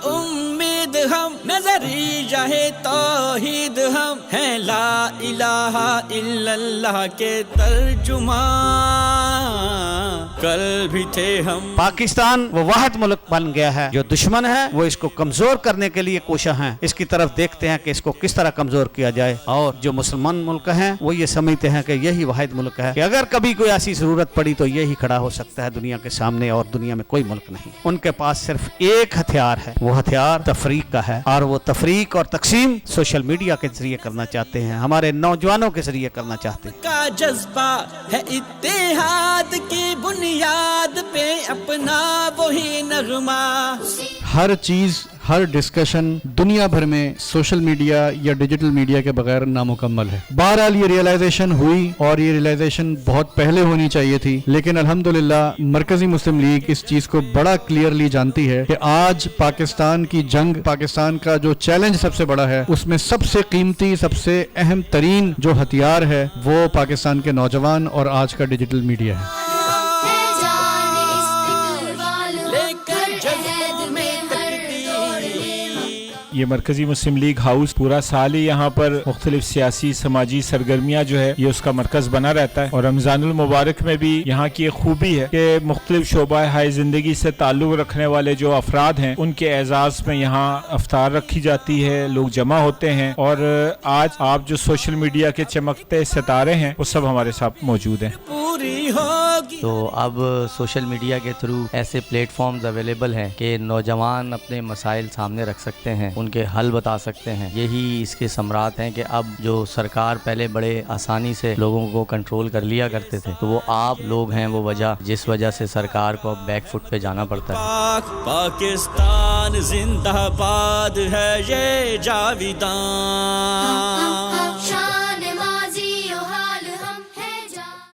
امید ہم، نظریہ ہے توحید ہم، ہیں لا الہ الا اللہ کے ترجمان، کل بھی تھے ہم۔ پاکستان وہ واحد ملک بن گیا ہے، جو دشمن ہے وہ اس کو کمزور کرنے کے لیے کوشاں ہیں، اس کی طرف دیکھتے ہیں کہ اس کو کس طرح کمزور کیا جائے، اور جو مسلمان ملک ہیں وہ یہ سمجھتے ہیں کہ یہی واحد ملک ہے کہ اگر کبھی کوئی ایسی ضرورت پڑی تو یہی کھڑا ہو سکتا ہے دنیا کے سامنے، اور دنیا میں کوئی ملک نہیں۔ ان کے پاس صرف ایک ہتھیار ہے، وہ ہتھیار تفریق کا ہے، اور وہ تفریق اور تقسیم سوشل میڈیا کے ذریعے کرنا چاہتے ہیں، ہمارے نوجوانوں کے ذریعے کرنا چاہتے ہیں۔ کا جذبہ ہے اتحاد کی بنیاد پہ اپنا وہی نغمہ، ہر چیز، ہر ڈسکشن دنیا بھر میں سوشل میڈیا یا ڈیجیٹل میڈیا کے بغیر نامکمل ہے۔ بہرحال یہ ریئلائزیشن ہوئی، اور یہ ریئلائزیشن بہت پہلے ہونی چاہیے تھی، لیکن الحمدللہ مرکزی مسلم لیگ اس چیز کو بڑا کلیئرلی جانتی ہے کہ آج پاکستان کی جنگ، پاکستان کا جو چیلنج سب سے بڑا ہے، اس میں سب سے قیمتی، سب سے اہم ترین جو ہتھیار ہے وہ پاکستان کے نوجوان اور آج کا ڈیجیٹل میڈیا ہے۔ یہ مرکزی مسلم لیگ ہاؤس پورا سال ہی یہاں پر مختلف سیاسی سماجی سرگرمیاں جو ہے یہ اس کا مرکز بنا رہتا ہے، اور رمضان المبارک میں بھی یہاں کی ایک خوبی ہے کہ مختلف شعبہ ہائے زندگی سے تعلق رکھنے والے جو افراد ہیں ان کے اعزاز میں یہاں افطار رکھی جاتی ہے، لوگ جمع ہوتے ہیں، اور آج آپ جو سوشل میڈیا کے چمکتے ستارے ہیں وہ سب ہمارے ساتھ موجود ہیں۔ تو اب سوشل میڈیا کے تھرو ایسے پلیٹ فارمز اویلیبل ہیں کہ نوجوان اپنے مسائل سامنے رکھ سکتے ہیں، ان کے حل بتا سکتے ہیں۔ یہی اس کے ثمرات ہیں کہ اب جو سرکار پہلے بڑے آسانی سے لوگوں کو کنٹرول کر لیا کرتے تھے، تو وہ آپ لوگ ہیں وہ وجہ جس وجہ سے سرکار کو اب بیک فٹ پہ جانا پڑتا ہے۔ پاکستان زندہ باد ہے یہ جاویدان۔